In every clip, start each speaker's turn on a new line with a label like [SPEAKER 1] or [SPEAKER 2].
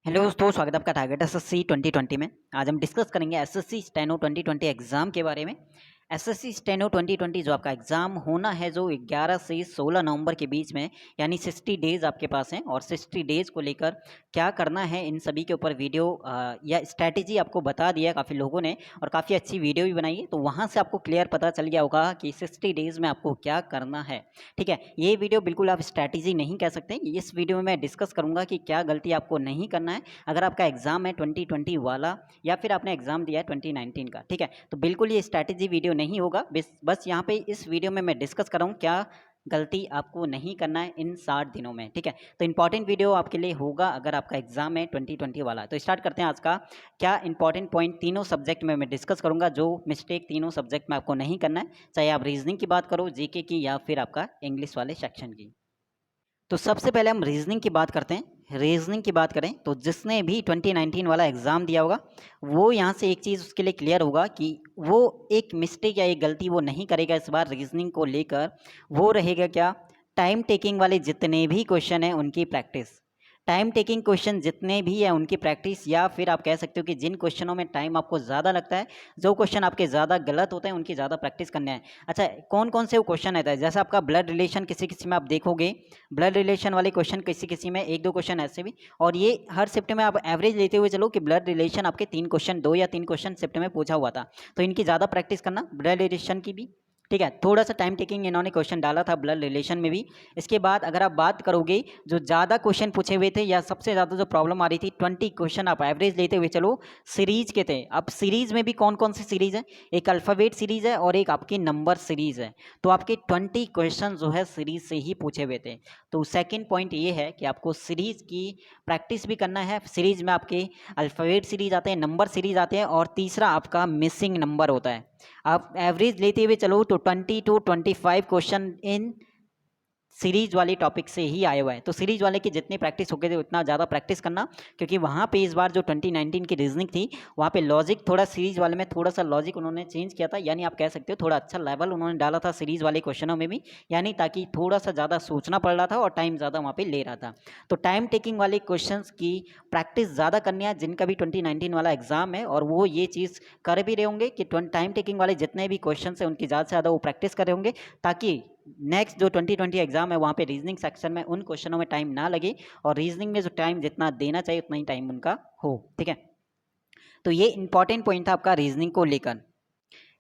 [SPEAKER 1] Hello दोस्तों, स्वागत है आपका टारगेट एसएससी 2020 में। आज हम डिस्कस करेंगे एसएससी स्टेनो 2020 एग्ज़ाम के बारे में। एसएससी स्टेनो 2020 जो आपका एग्ज़ाम होना है जो 11 से 16 नवंबर के बीच में, यानी 60 डेज़ आपके पास हैं और 60 डेज़ को लेकर क्या करना है इन सभी के ऊपर वीडियो या स्ट्रैटेजी आपको बता दिया काफ़ी लोगों ने और काफ़ी अच्छी वीडियो भी बनाई है। तो वहाँ से आपको क्लियर पता चल गया होगा कि 60 डेज़ में आपको क्या करना है। ठीक है, ये वीडियो बिल्कुल आप स्ट्रैटेजी नहीं कह सकते। इस वीडियो में मैं डिस्कस करूँगा कि क्या गलती आपको नहीं करना है अगर आपका एग्ज़ाम है 2020 वाला या फिर आपने एग्ज़ाम दिया है 2019 का। ठीक है, तो बिल्कुल ये स्ट्रैटेजी वीडियो नहीं होगा। बस यहाँ पे इस वीडियो में मैं डिस्कस कर रहा हूँ क्या गलती आपको नहीं करना है इन 60 दिनों में। ठीक है, तो इंपॉर्टेंट वीडियो आपके लिए होगा अगर आपका एग्ज़ाम है 2020 वाला। तो स्टार्ट करते हैं आज का। क्या इंपॉर्टेंट पॉइंट तीनों सब्जेक्ट में मैं डिस्कस करूँगा, जो मिस्टेक तीनों सब्जेक्ट में आपको नहीं करना है, चाहे आप रीजनिंग की बात करो, जीके की या फिर आपका इंग्लिश वाले सेक्शन की। तो सबसे पहले हम रीजनिंग की बात करते हैं। रीजनिंग की बात करें तो जिसने भी 2019 वाला एग्ज़ाम दिया होगा वो यहाँ से एक चीज़ उसके लिए क्लियर होगा कि वो एक मिस्टेक या एक गलती वो नहीं करेगा इस बार रीजनिंग को लेकर। वो रहेगा क्या, टाइम टेकिंग वाले जितने भी क्वेश्चन हैं उनकी प्रैक्टिस। टाइम टेकिंग क्वेश्चन जितने भी हैं उनकी प्रैक्टिस, या फिर आप कह सकते हो कि जिन क्वेश्चनों में टाइम आपको ज़्यादा लगता है, जो क्वेश्चन आपके ज़्यादा गलत होते हैं उनकी ज़्यादा प्रैक्टिस करने हैं। अच्छा, कौन कौन से वो क्वेश्चन रहता है, जैसे आपका ब्लड रिलेशन किसी किसी में आप देखोगे, ब्लड रिलेशन वाले क्वेश्चन किसी किसी में, एक दो क्वेश्चन ऐसे भी। और ये हर शिफ्ट में आप एवरेज लेते हुए चलो कि ब्लड रिलेशन आपके 3 क्वेश्चन, 2 या 3 क्वेश्चन शिफ्ट में पूछा हुआ था, तो इनकी ज़्यादा प्रैक्टिस करना ब्लड रिलेशन की भी। ठीक है, थोड़ा सा टाइम टेकिंग इन्होंने क्वेश्चन डाला था ब्लड रिलेशन में भी। इसके बाद अगर आप बात करोगे जो ज़्यादा क्वेश्चन पूछे हुए थे या सबसे ज़्यादा जो प्रॉब्लम आ रही थी, 20 क्वेश्चन आप एवरेज लेते हुए चलो सीरीज के थे। अब सीरीज में भी कौन कौन सी सीरीज है, एक अल्फ़ाबेट सीरीज है और एक आपकी नंबर सीरीज है। तो आपके 20 क्वेश्चन जो है सीरीज से ही पूछे हुए थे। तो सेकंड पॉइंट ये है कि आपको सीरीज की प्रैक्टिस भी करना है। सीरीज में आपके अल्फ़ाबेट सीरीज आते हैं, नंबर सीरीज आते हैं और तीसरा आपका मिसिंग नंबर होता है। आप एवरेज लेते हुए चलो तो 20 टू 25 क्वेश्चन इन सीरीज वाले टॉपिक से ही आए हुआ है। तो सीरीज वाले की जितनी प्रैक्टिस हो गई उतना ज़्यादा प्रैक्टिस करना, क्योंकि वहाँ पे इस बार जो 2019 की रीजनिंग थी वहाँ पे लॉजिक थोड़ा सीरीज वाले में थोड़ा सा लॉजिक उन्होंने चेंज किया था, यानी आप कह सकते हो थोड़ा अच्छा लेवल उन्होंने डाला था सीरीज वाले क्वेश्चनों में भी, यानी ताकि थोड़ा सा ज़्यादा सोचना पड़ रहा था और टाइम ज़्यादा वहाँ पे ले रहा था। तो टाइम टेकिंग वाले क्वेश्चन की प्रैक्टिस ज़्यादा करनी है जिनका भी 2019 वाला एग्जाम है, और वो ये चीज़ कर भी रहे होंगे कि टाइम टेकिंग वाले जितने भी क्वेश्चन है उनकी ज़्यादा से ज़्यादा वो प्रैक्टिस कर रहे होंगे, ताकि नेक्स्ट जो 2020 एग्जाम है वहाँ पे रीजनिंग सेक्शन में उन क्वेश्चनों में टाइम ना लगे और रीजनिंग में जो टाइम जितना देना चाहिए उतना ही टाइम उनका हो। ठीक है, तो ये इंपॉर्टेंट पॉइंट था आपका रीजनिंग को लेकर।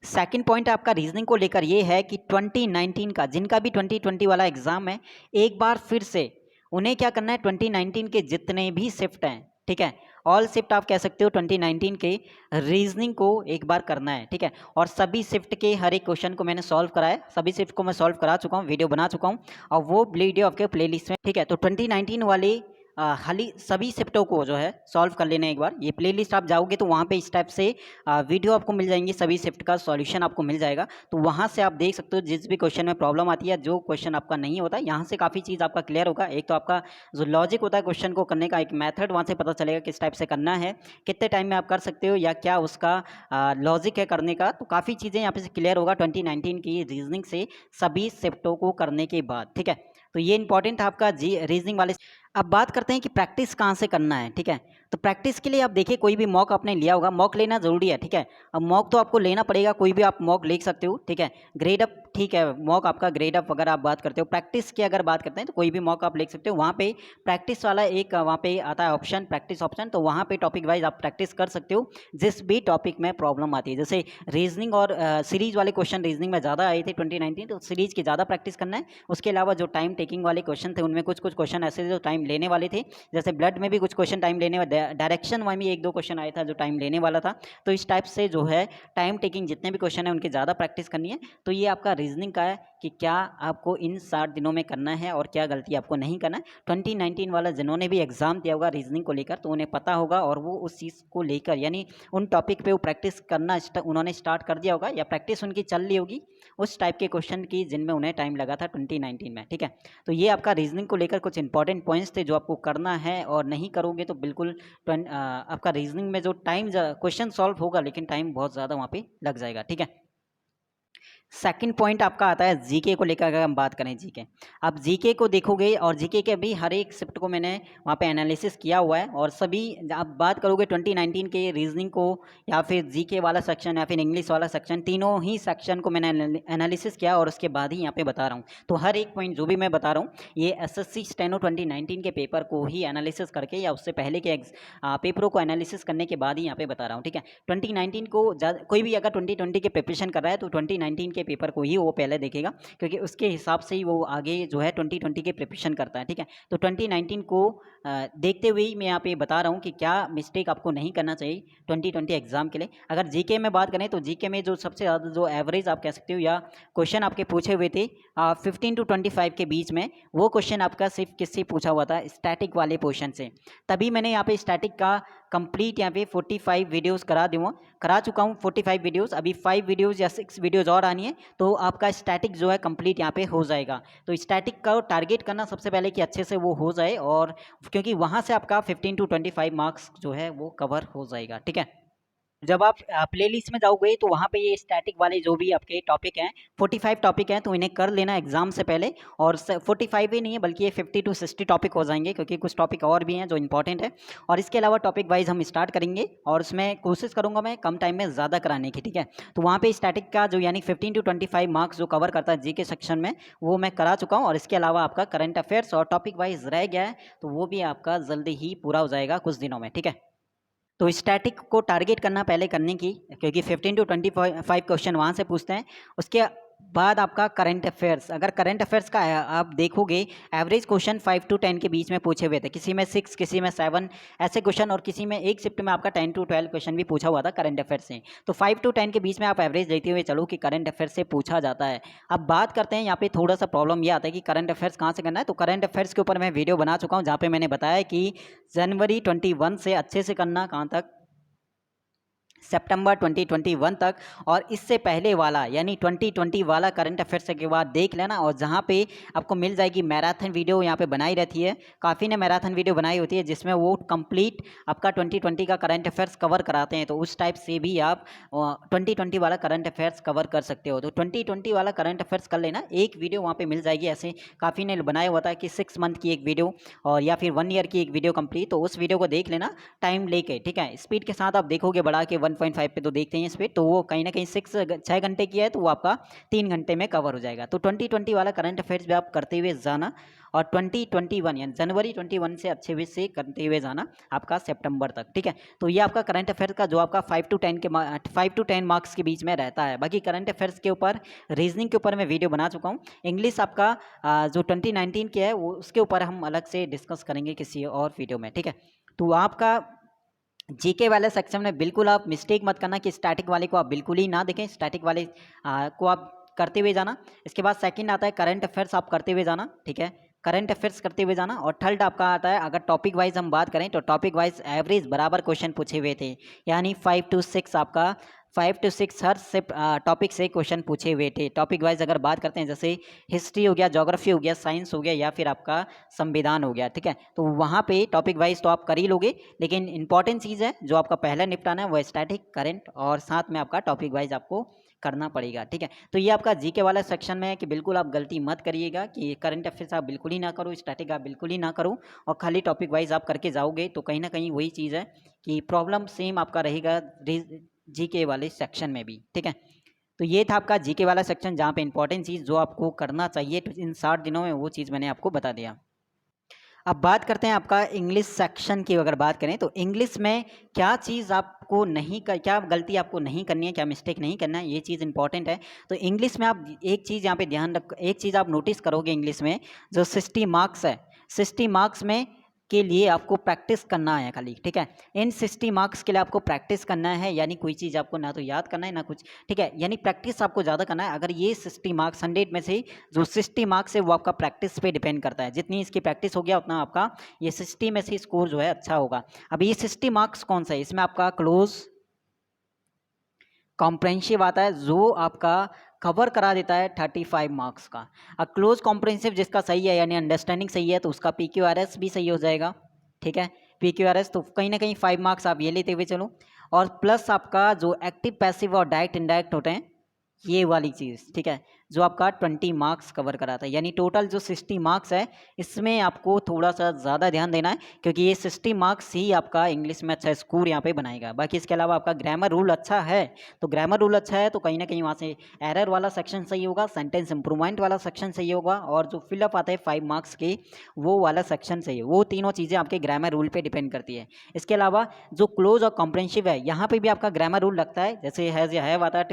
[SPEAKER 1] सेकंड पॉइंट आपका रीजनिंग को लेकर ये है कि 2019 का जिनका भी 2020 वाला एग्जाम है, एक बार फिर से उन्हें क्या करना है, 2019 के जितने भी शिफ्ट हैं, ठीक है, ऑल शिफ्ट आप कह सकते हो 2019 के रीजनिंग को एक बार करना है। ठीक है, और सभी शिफ्ट के हर एक क्वेश्चन को मैंने सॉल्व करा है, सभी शिफ्ट को मैं सॉल्व करा चुका हूँ, वीडियो बना चुका हूँ और वो वीडियो आपके प्लेलिस्ट में। ठीक है, तो 2019 वाले हाली सभी शिफ्टों को जो है सॉल्व कर लेना एक बार। ये प्लेलिस्ट आप जाओगे तो वहाँ पे इस टाइप से वीडियो आपको मिल जाएंगी, सभी शिफ्ट का सॉल्यूशन आपको मिल जाएगा। तो वहाँ से आप देख सकते हो जिस भी क्वेश्चन में प्रॉब्लम आती है, जो क्वेश्चन आपका नहीं होता, यहाँ से काफ़ी चीज़ आपका क्लियर होगा। एक तो आपका जो लॉजिक होता है क्वेश्चन को करने का, एक मेथड वहाँ से पता चलेगा किस टाइप से करना है, कितने टाइम में आप कर सकते हो या क्या उसका लॉजिक है करने का। तो काफ़ी चीज़ें यहाँ पे से क्लियर होगा 2019 की रीजनिंग से सभी शिफ्टों को करने के बाद। ठीक है, तो ये इंपॉर्टेंट है आपका जी रीजनिंग वाले। अब बात करते हैं कि प्रैक्टिस कहाँ से करना है। ठीक है, तो प्रैक्टिस के लिए आप देखिए कोई भी मॉक आपने लिया होगा, मॉक लेना जरूरी है। ठीक है, अब मॉक तो आपको लेना पड़ेगा, कोई भी आप मॉक ले सकते हो। ठीक है, ग्रेड अप, ठीक है, मॉक आपका ग्रेड अप अगर आप बात करते हो। प्रैक्टिस की अगर बात करते हैं तो कोई भी मॉक आप ले सकते हो, वहाँ पे प्रैक्टिस वाला एक वहाँ पे आता है ऑप्शन, प्रैक्टिस ऑप्शन, तो वहाँ पे टॉपिक वाइज आप प्रैक्टिस कर सकते हो जिस भी टॉपिक में प्रॉब्लम आती है। जैसे रीजनिंग और सीरीज वाले क्वेश्चन रीजनिंग में ज़्यादा आए थे 2019, तो सीरीज की ज़्यादा प्रैक्टिस करना है। उसके अलावा जो टाइम टेकिंग वाले क्वेश्चन थे उनमें कुछ कुछ क्वेश्चन ऐसे थे जो टाइम लेने वाले थे, जैसे ब्लड में भी कुछ क्वेश्चन टाइम लेने वाले, डायरेक्शन में भी एक दो क्वेश्चन आया था जो टाइम लेने वाला था। तो इस टाइप से जो है टाइम टेकिंग जितने भी क्वेश्चन है उनकी ज़्यादा प्रैक्टिस करनी है। तो ये आपका रीजनिंग का है कि क्या आपको इन 60 दिनों में करना है और क्या गलती आपको नहीं करना है। 2019 वाला जिन्होंने भी एग्जाम दिया होगा रीजनिंग को लेकर तो उन्हें पता होगा, और वो उस चीज़ को लेकर यानी उन टॉपिक पे वो प्रैक्टिस करना उन्होंने स्टार्ट कर दिया होगा या प्रैक्टिस उनकी चल रही होगी उस टाइप के क्वेश्चन की जिनमें उन्हें टाइम लगा था 2019 में। ठीक है, तो ये आपका रीजनिंग को लेकर कुछ इंपॉर्टेंट पॉइंट्स थे जो आपको करना है, और नहीं करोगे तो बिल्कुल आपका रीजनिंग में जो टाइम क्वेश्चन सॉल्व होगा लेकिन टाइम बहुत ज़्यादा वहाँ पे लग जाएगा। ठीक है, सेकंड पॉइंट आपका आता है जीके को लेकर। अगर हम बात करें जीके, आप जीके को देखोगे और जीके के भी हर एक शिफ्ट को मैंने वहाँ पे एनालिसिस किया हुआ है, और सभी आप बात करोगे 2019 के रीजनिंग को या फिर जीके वाला सेक्शन या फिर इंग्लिश वाला सेक्शन, तीनों ही सेक्शन को मैंने एनालिसिस किया और उसके बाद ही यहाँ पे बता रहा हूँ। तो हर एक पॉइंट जो भी मैं बता रहा हूँ ये एसएससी स्टेनो 2019 के पेपर को ही एनालिसिस करके या उससे पहले के पेपरों को एनालिसिस करने के बाद ही यहाँ पे बता रहा हूँ, ठीक है। 2019 को कोई भी अगर 2020 के प्रिपरेशन कर रहा है तो 2019 के पेपर को ही वो पहले देखेगा, क्योंकि उसके हिसाब से ही वो आगे जो है 2020 के प्रिपरेशन करता है, ठीक है। तो 2019 को देखते हुए ही मैं यहाँ पे बता रहा हूँ कि क्या मिस्टेक आपको नहीं करना चाहिए 2020 एग्जाम के लिए। अगर जीके में बात करें तो जीके में जो सबसे ज़्यादा जो एवरेज आप कह सकते हो या क्वेश्चन आपके पूछे हुए थे 15 to 25 के बीच में, वो क्वेश्चन आपका सिर्फ किससे पूछा हुआ था, स्टैटिक वाले पोर्शन से। तभी मैंने यहाँ पे स्टैटिक का कंप्लीट यहाँ पे 45 वीडियोस करा चुका हूँ 45 वीडियोस। अभी 5 वीडियोस या 6 वीडियोस और आनी है तो आपका स्टैटिक जो है कंप्लीट यहाँ पे हो जाएगा। तो स्टैटिक का टारगेट करना सबसे पहले कि अच्छे से वो हो जाए, और क्योंकि वहाँ से आपका 15 to 25 मार्क्स जो है वो कवर हो जाएगा, ठीक है। जब आप प्लेलिस्ट में जाओगे तो वहाँ पे ये स्टैटिक वाले जो भी आपके टॉपिक हैं 45 टॉपिक हैं, तो इन्हें कर लेना एग्जाम से पहले। और 45 ही नहीं है बल्कि ये 50 to 60 टॉपिक हो जाएंगे, क्योंकि कुछ टॉपिक और भी हैं जो इंपॉर्टेंट है। और इसके अलावा टॉपिक वाइज हम स्टार्ट करेंगे और उसमें कोशिश करूंगा मैं कम टाइम में ज़्यादा कराने की, ठीक है। तो वहाँ पे स्टैटिक का जो यानी 15 to 25 मार्क्स जो कवर करता है जीके सेक्शन में, वो मैं करा चुका हूँ। और इसके अलावा आपका करंट अफेयर्स और टॉपिक वाइज रह गया है, तो वो भी आपका जल्दी ही पूरा हो जाएगा कुछ दिनों में, ठीक है। तो स्टैटिक को टारगेट करना पहले करने की, क्योंकि 15 to 25 क्वेश्चन वहाँ से पूछते हैं। उसके बाद आपका करंट अफेयर्स, अगर करंट अफेयर्स का आप देखोगे एवरेज क्वेश्चन 5 to 10 के बीच में पूछे हुए थे, किसी में 6 किसी में 7 ऐसे क्वेश्चन, और किसी में एक शिफ्ट में आपका 10 to 12 क्वेश्चन भी पूछा हुआ था करंट अफेयर्स से। तो 5 to 10 के बीच में आप एवरेज देते हुए चलो कि करंट अफेयर्स से पूछा जाता है। अब बात करते हैं यहाँ पे थोड़ा सा प्रॉब्लम ये आता है कि करंट अफेयर्स कहाँ से करना है। तो करंट अफेयर्स के ऊपर मैं वीडियो बना चुका हूँ जहाँ पे मैंने बताया कि जनवरी 21 से अच्छे से करना, कहाँ तक, सितंबर 2021 तक। और इससे पहले वाला यानी 2020 वाला करंट अफेयर्स के बाद देख लेना, और जहाँ पे आपको मिल जाएगी मैराथन वीडियो यहाँ पे बनाई रहती है, काफ़ी ने मैराथन वीडियो बनाई होती है जिसमें वो कंप्लीट आपका 2020 का करंट अफेयर्स कवर कराते हैं। तो उस टाइप से भी आप 2020 वाला करंट अफेयर्स कवर कर सकते हो। तो 2020 वाला करंट अफेयर्स कर लेना, एक वीडियो वहाँ पर मिल जाएगी। ऐसे काफ़ी ने बनाया हुआ था कि 6 मंथ की एक वीडियो और या फिर 1 ईयर की एक वीडियो कंप्लीट, तो उस वीडियो को देख लेना टाइम लेके, ठीक है। स्पीड के साथ आप देखोगे बढ़ा के 1.5 पे तो देखते हैं स्पीड, तो वो कहीं ना कहीं 6 घंटे की है तो वो आपका 3 घंटे में कवर हो जाएगा। तो 2020 वाला करंट अफेयर्स भी आप करते हुए जाना, और 2021 यानी जनवरी 21 से अच्छे वे से करते हुए जाना आपका सितंबर तक, ठीक है। तो ये आपका करंट अफेयर्स का जो आपका 5 to 10 मार्क्स के बीच में रहता है। बाकी करंट अफेयर्स के ऊपर, रीजनिंग के ऊपर मैं वीडियो बना चुका हूँ। इंग्लिश आपका जो 2019 के है वो उसके ऊपर हम अलग से डिस्कस करेंगे किसी और वीडियो में, ठीक है। तो आपका जीके वाले सेक्शन में बिल्कुल आप मिस्टेक मत करना कि स्टैटिक वाले को आप बिल्कुल ही ना देखें, स्टैटिक वाले को आप करते हुए जाना। इसके बाद सेकंड आता है करंट अफेयर्स, आप करते हुए जाना, ठीक है। करंट अफेयर्स करते हुए जाना। और थर्ड आपका आता है, अगर टॉपिक वाइज हम बात करें तो टॉपिक वाइज एवरेज बराबर क्वेश्चन पूछे हुए थे, यानी 5 to 6 आपका 5 to 6 हर से टॉपिक से क्वेश्चन पूछे हुए थे। टॉपिक वाइज अगर बात करते हैं जैसे हिस्ट्री हो गया, ज्योग्राफी हो गया, साइंस हो गया, या फिर आपका संविधान हो गया, ठीक है। तो वहाँ पे टॉपिक वाइज तो आप कर ही लोगे, लेकिन इंपॉर्टेंट चीज़ है जो आपका पहला निपटाना है वो स्टैटिक, करंट और साथ में आपका टॉपिक वाइज आपको करना पड़ेगा, ठीक है। तो ये आपका जीके वाला सेक्शन में है कि बिल्कुल आप गलती मत करिएगा कि करंट अफेयर्स आप बिल्कुल ही ना करो, स्टैटिक आप बिल्कुल ही ना करो, और खाली टॉपिक वाइज आप करके जाओगे तो कहीं ना कहीं वही चीज़ है कि प्रॉब्लम सेम आपका रहेगा जीके वाले सेक्शन में भी, ठीक है। तो ये था आपका जीके वाला सेक्शन जहाँ पे इंपॉर्टेंट चीज़ जो आपको करना चाहिए तो इन 60 दिनों में वो चीज़ मैंने आपको बता दिया। अब बात करते हैं आपका इंग्लिश सेक्शन की। अगर बात करें तो इंग्लिश में क्या चीज़ आपको नहीं कर, क्या गलती आपको नहीं करनी है, क्या मिस्टेक नहीं करना है, ये चीज़ इंपॉर्टेंट है। तो इंग्लिश में आप एक चीज़ यहाँ पे ध्यान रख, एक चीज़ आप नोटिस करोगे इंग्लिश में, जो 60 मार्क्स है, 60 मार्क्स में के लिए आपको प्रैक्टिस करना है खाली, ठीक है। इन 60 मार्क्स के लिए आपको प्रैक्टिस करना है, यानी कोई चीज़ आपको ना तो याद करना है ना कुछ, ठीक है। यानी प्रैक्टिस आपको ज़्यादा करना है। अगर ये 60 मार्क्स 100 में से जो 60 मार्क्स है वो आपका प्रैक्टिस पे डिपेंड करता है, जितनी इसकी प्रैक्टिस हो गया उतना आपका ये 60 में से स्कोर जो है अच्छा होगा। अब ये 60 मार्क्स कौन सा है, इसमें आपका क्लोज कॉम्प्रहेंसिव आता है जो आपका कवर करा देता है 35 मार्क्स का। अब क्लोज कॉम्प्रहेंसिव जिसका सही है यानी अंडरस्टैंडिंग सही है तो उसका PQRS भी सही हो जाएगा, ठीक है। PQRS तो कहीं ना कहीं 5 मार्क्स आप ये लेते हुए चलो। और प्लस आपका जो एक्टिव पैसिव और डायरेक्ट इनडायरेक्ट होते हैं ये वाली चीज़, ठीक है, जो आपका 20 मार्क्स कवर कराता है, यानी टोटल जो 60 मार्क्स है, इसमें आपको थोड़ा-सा ज़्यादा ध्यान देना है, क्योंकि ये 60 मार्क्स ही आपका इंग्लिश में अच्छा स्कोर यहाँ पे बनाएगा। बाकी इसके अलावा आपका ग्रामर रूल अच्छा है, तो ग्रामर रूल अच्छा है तो कहीं न कहीं वहाँ से एरर वाला सेक्शन सही होगा, सेंटेंस इम्प्रूवमेंट वाला सेक्शन सही होगा, और जो फिलअप आता है 5 मार्क्स के, वो वाला सेक्शन सही है। वो तीनों चीज़ें आपके ग्रामर रूल पे डिपेंड करती है। इसके अलावा जो क्लोज़ और कॉम्प्रिहेंसिव है, यहाँ पे भी आपका ग्रामर रूल लगता है, जैसे हैज़ या हैव आता है,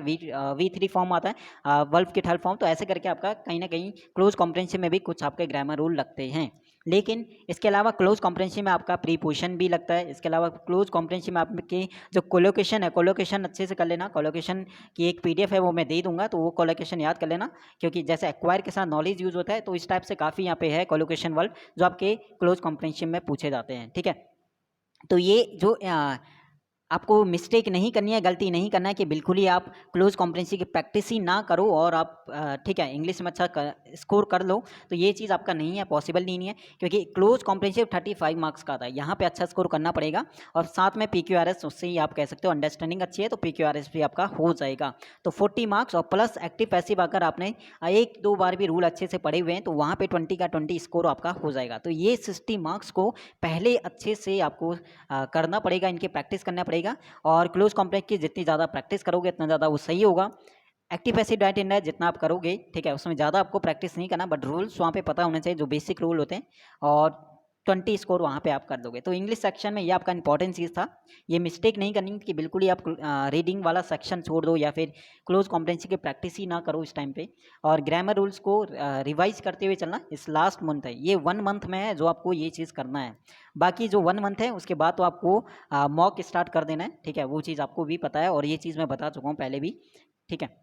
[SPEAKER 1] V3 फॉर्म आता है, वर्ब की थर्ड फॉर्म, तो ऐसे करके आपका कहीं न कहीं क्लोज कॉम्प्रिहेंसिव में भी कुछ आपके ग्रामर रूल लगते हैं। लेकिन इसके अलावा क्लोज कॉम्प्रिहेंसिव में आपका प्रीपोजिशन भी लगता है। इसके अलावा क्लोज कॉम्प्रिहेंसिव में आपकी जो कोलोकेशन है, कोलोकेशन अच्छे से कर लेना। कोलोकेशन की एक पीडीएफ है, वो मैं दे दूँगा, तो वो कोलोकेशन याद कर लेना, क्योंकि जैसे एक्वायर के साथ नॉलेज यूज़ होता है, तो इस टाइप से काफ़ी यहाँ पे है कोलोकेशन वर्ड जो आपके क्लोज कॉम्प्रिहेंसिव में पूछे जाते हैं, ठीक है? तो ये जो आपको मिस्टेक नहीं करनी है, गलती नहीं करना है कि बिल्कुल ही आप क्लोज़ कॉम्प्रिहेंसिव की प्रैक्टिस ही ना करो और आप ठीक है इंग्लिश में अच्छा स्कोर कर लो, तो ये चीज़ आपका नहीं है, पॉसिबल नहीं है, क्योंकि क्लोज़ कॉम्प्रिहेंसिव 35 मार्क्स का आता है, यहाँ पे अच्छा स्कोर करना पड़ेगा, और साथ में पीक्यूआरएस, उससे ही आप कह सकते हो अंडरस्टैंडिंग अच्छी है तो पीक्यूआरएस भी आपका हो जाएगा। तो 40 मार्क्स और प्लस एक्टिव पैसिव अगर आपने एक दो बार भी रूल अच्छे से पढ़े हुए हैं, तो वहाँ पे 20 का 20 स्कोर आपका हो जाएगा। तो ये 60 मार्क्स को पहले अच्छे से आपको करना पड़ेगा, इनकी प्रैक्टिस करना पड़ेगा, और क्लोज कॉम्प्लेक्स की जितनी ज़्यादा प्रैक्टिस करोगे उतना ज़्यादा वो सही होगा। एक्टिव पैसिव डायरेक्ट इनडायरेक्ट जितना आप करोगे, ठीक है, उसमें ज़्यादा आपको प्रैक्टिस नहीं करना, बट रूल्स वहाँ पे पता होने चाहिए, जो बेसिक रूल होते हैं, और 20 स्कोर वहाँ पे आप कर दोगे। तो इंग्लिश सेक्शन में ये आपका इंपॉर्टेंट चीज़ था। ये मिस्टेक नहीं करनी कि बिल्कुल ही आप रीडिंग वाला सेक्शन छोड़ दो, या फिर क्लोज कॉम्प्रिहेंसिव की प्रैक्टिस ही ना करो इस टाइम पे, और ग्रामर रूल्स को रिवाइज करते हुए चलना। इस लास्ट मंथ है, ये 1 मंथ में है जो आपको ये चीज़ करना है। बाकी जो 1 मंथ है उसके बाद तो आपको मॉक स्टार्ट कर देना है, ठीक है, वो चीज़ आपको भी पता है, और ये चीज़ मैं बता चुका हूँ पहले भी, ठीक है।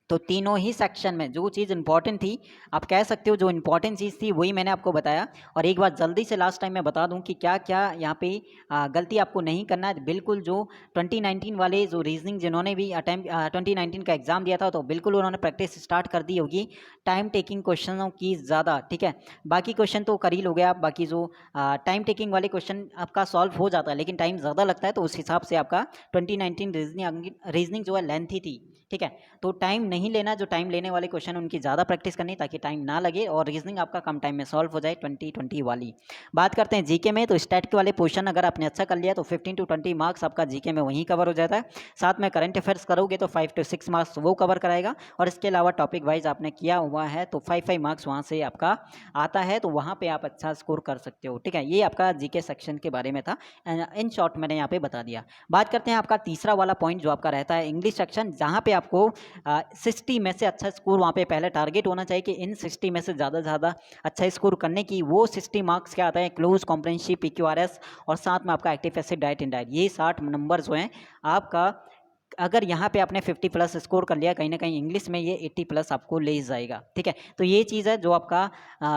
[SPEAKER 1] तो तीनों ही सेक्शन में जो चीज़ इंपॉर्टेंट थी, आप कह सकते हो जो इंपॉर्टेंट चीज़ थी वही मैंने आपको बताया। और एक बार जल्दी से लास्ट टाइम मैं बता दूं कि क्या क्या यहाँ पे गलती आपको नहीं करना है। बिल्कुल जो 2019 वाले जो रीजनिंग जिन्होंने भी 2019 का एग्ज़ाम दिया था, तो बिल्कुल उन्होंने प्रैक्टिस स्टार्ट कर दी होगी टाइम टेकिंग क्वेश्चनों की ज़्यादा, ठीक है। बाकी क्वेश्चन तो कर ही लोगे आप, बाकी जो टाइम टेकिंग वाले क्वेश्चन आपका सॉल्व हो जाता है, लेकिन टाइम ज़्यादा लगता है, तो उस हिसाब से आपका 2019 रीजनिंग जो है लेंथी थी, ठीक है। तो टाइम नहीं लेना, जो टाइम लेने वाले क्वेश्चन उनकी ज़्यादा प्रैक्टिस करनी, ताकि टाइम ना लगे और रीजनिंग आपका कम टाइम में सॉल्व हो जाए 2020 वाली। बात करते हैं जीके में, तो स्टैटिक वाले क्वेश्चन अगर आपने अच्छा कर लिया तो 15 to 20 मार्क्स आपका जीके में वहीं कवर हो जाता है। साथ में करंट अफेयर्स करोगे तो 5 to 6 मार्क्स वो कवर कराएगा, और इसके अलावा टॉपिक वाइज आपने किया हुआ है तो 5 मार्क्स वहाँ से आपका आता है, तो वहाँ पर आप अच्छा स्कोर कर सकते हो, ठीक है। ये आपका जीके सेक्शन के बारे में था, इन शॉर्ट मैंने यहाँ पे बता दिया। बात करते हैं आपका तीसरा वाला पॉइंट जो आपका रहता है इंग्लिश सेक्शन, जहाँ पे आपको 60 में से अच्छा स्कोर वहाँ पे पहले टारगेट होना चाहिए कि इन 60 में से ज़्यादा से ज़्यादा अच्छा स्कोर करने की। वो 60 मार्क्स क्या आता है, क्लोज कॉम्प्रिहेंसिव, पीक्यूआरएस, और साथ में आपका एक्टिव पैसिव डायरेक्ट इनडायरेक्ट, ये 60 नंबर जो हैं आपका। अगर यहाँ पे आपने 50 प्लस स्कोर कर लिया, कहीं ना कहीं इंग्लिश में ये 80 प्लस आपको ले जाएगा, ठीक है। तो ये चीज़ है जो आपका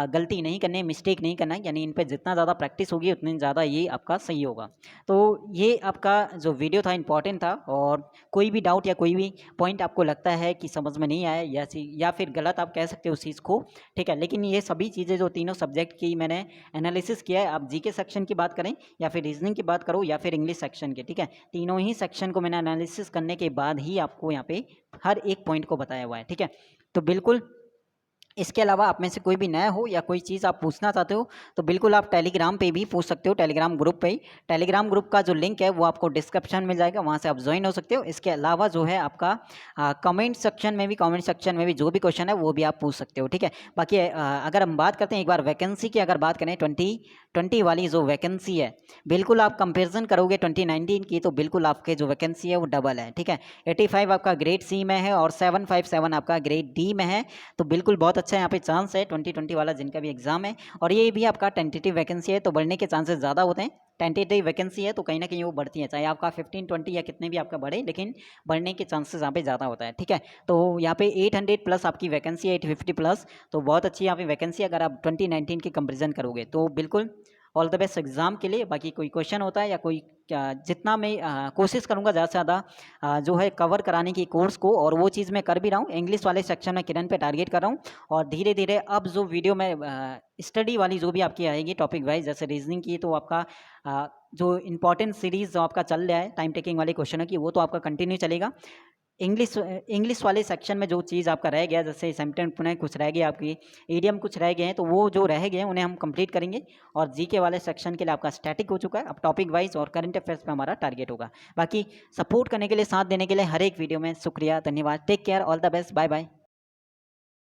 [SPEAKER 1] गलती नहीं करनी है, मिस्टेक नहीं करना है, यानी इन पे जितना ज़्यादा प्रैक्टिस होगी उतनी ज़्यादा ये आपका सही होगा। तो ये आपका जो वीडियो था इंपॉर्टेंट था, और कोई भी डाउट या कोई भी पॉइंट आपको लगता है कि समझ में नहीं आया, या फिर गलत आप कह सकते हो उस चीज़ को, ठीक है। लेकिन ये सभी चीज़ें जो तीनों सब्जेक्ट की मैंने एनालिसिस किया है, आप जीके सेक्शन की बात करें या फिर रीजनिंग की बात करो या फिर इंग्लिश सेक्शन की, ठीक है, तीनों ही सेक्शन को मैंने एनालिसिस करने के बाद ही आपको यहाँ पे हर एक पॉइंट को बताया हुआ है, ठीक है। तो बिल्कुल इसके अलावा आप में से कोई भी नया हो या कोई चीज़ आप पूछना चाहते हो, तो बिल्कुल आप टेलीग्राम पे भी पूछ सकते हो, टेलीग्राम ग्रुप पे ही। टेलीग्राम ग्रुप का जो लिंक है वो आपको डिस्क्रिप्शन में जाएगा, वहाँ से आप ज्वाइन हो सकते हो। इसके अलावा जो है आपका कमेंट सेक्शन में भी जो भी क्वेश्चन है वो भी आप पूछ सकते हो, ठीक है। बाकी अगर हम बात करते हैं एक बार वैकेंसी की, अगर बात करें 2020 वाली जो वैकेंसी है, बिल्कुल आप कंपेरिजन करोगे 2019 की, तो बिल्कुल आपके जो वैकेंसी है वो डबल है, ठीक है। 85 आपका ग्रेड सी में है और 757 आपका ग्रेड डी में है। तो बिल्कुल बहुत अच्छा यहाँ पे चांस है 2020 वाला जिनका भी एग्जाम है, और ये भी आपका टेंटेटिव वैकेंसी है, तो बढ़ने के चांसेस ज़्यादा होते हैं। टेंटेटिव वैकेंसी है तो कहीं ना कहीं वो बढ़ती है, चाहे आपका 15 20 या कितने भी आपका बढ़े, लेकिन बढ़ने के चांसेस यहाँ पे ज़्यादा होता है, ठीक है। तो यहाँ पे 800 प्लस आपकी वैकेंसी है, 850 प्लस, तो बहुत अच्छी यहाँ पे वैकेंसी अगर आप 2019 की कंपेरिजन करोगे, तो बिल्कुल ऑल द बेस्ट एग्ज़ाम के लिए। बाकी कोई क्वेश्चन होता है या कोई जितना मैं कोशिश करूँगा ज़्यादा से ज़्यादा जो है कवर कराने की कोर्स को, और वो चीज़ मैं कर भी रहा हूँ। इंग्लिश वाले सेक्शन में किरण पे टारगेट कर रहा हूँ, और धीरे धीरे अब जो वीडियो में स्टडी वाली जो भी आपकी आएगी टॉपिक वाइज, जैसे रीजनिंग की, तो आपका जो इंपॉर्टेंट सीरीज़ जो आपका चल रहा है टाइम टेकिंग वाले क्वेश्चनों की, वो तो आपका कंटिन्यू चलेगा। इंग्लिश वाले सेक्शन में जो चीज़ आपका रह गया, जैसे सेंटेंस पुनः कुछ रह गया, आपकी इडियम कुछ रह गए हैं, तो वो जो रह गए हैं उन्हें हम कंप्लीट करेंगे। और जीके वाले सेक्शन के लिए आपका स्टैटिक हो चुका है, अब टॉपिक वाइज और करंट अफेयर्स पे हमारा टारगेट होगा। बाकी सपोर्ट करने के लिए, साथ देने के लिए हर एक वीडियो में शुक्रिया, धन्यवाद। Take care, all the best, bye bye.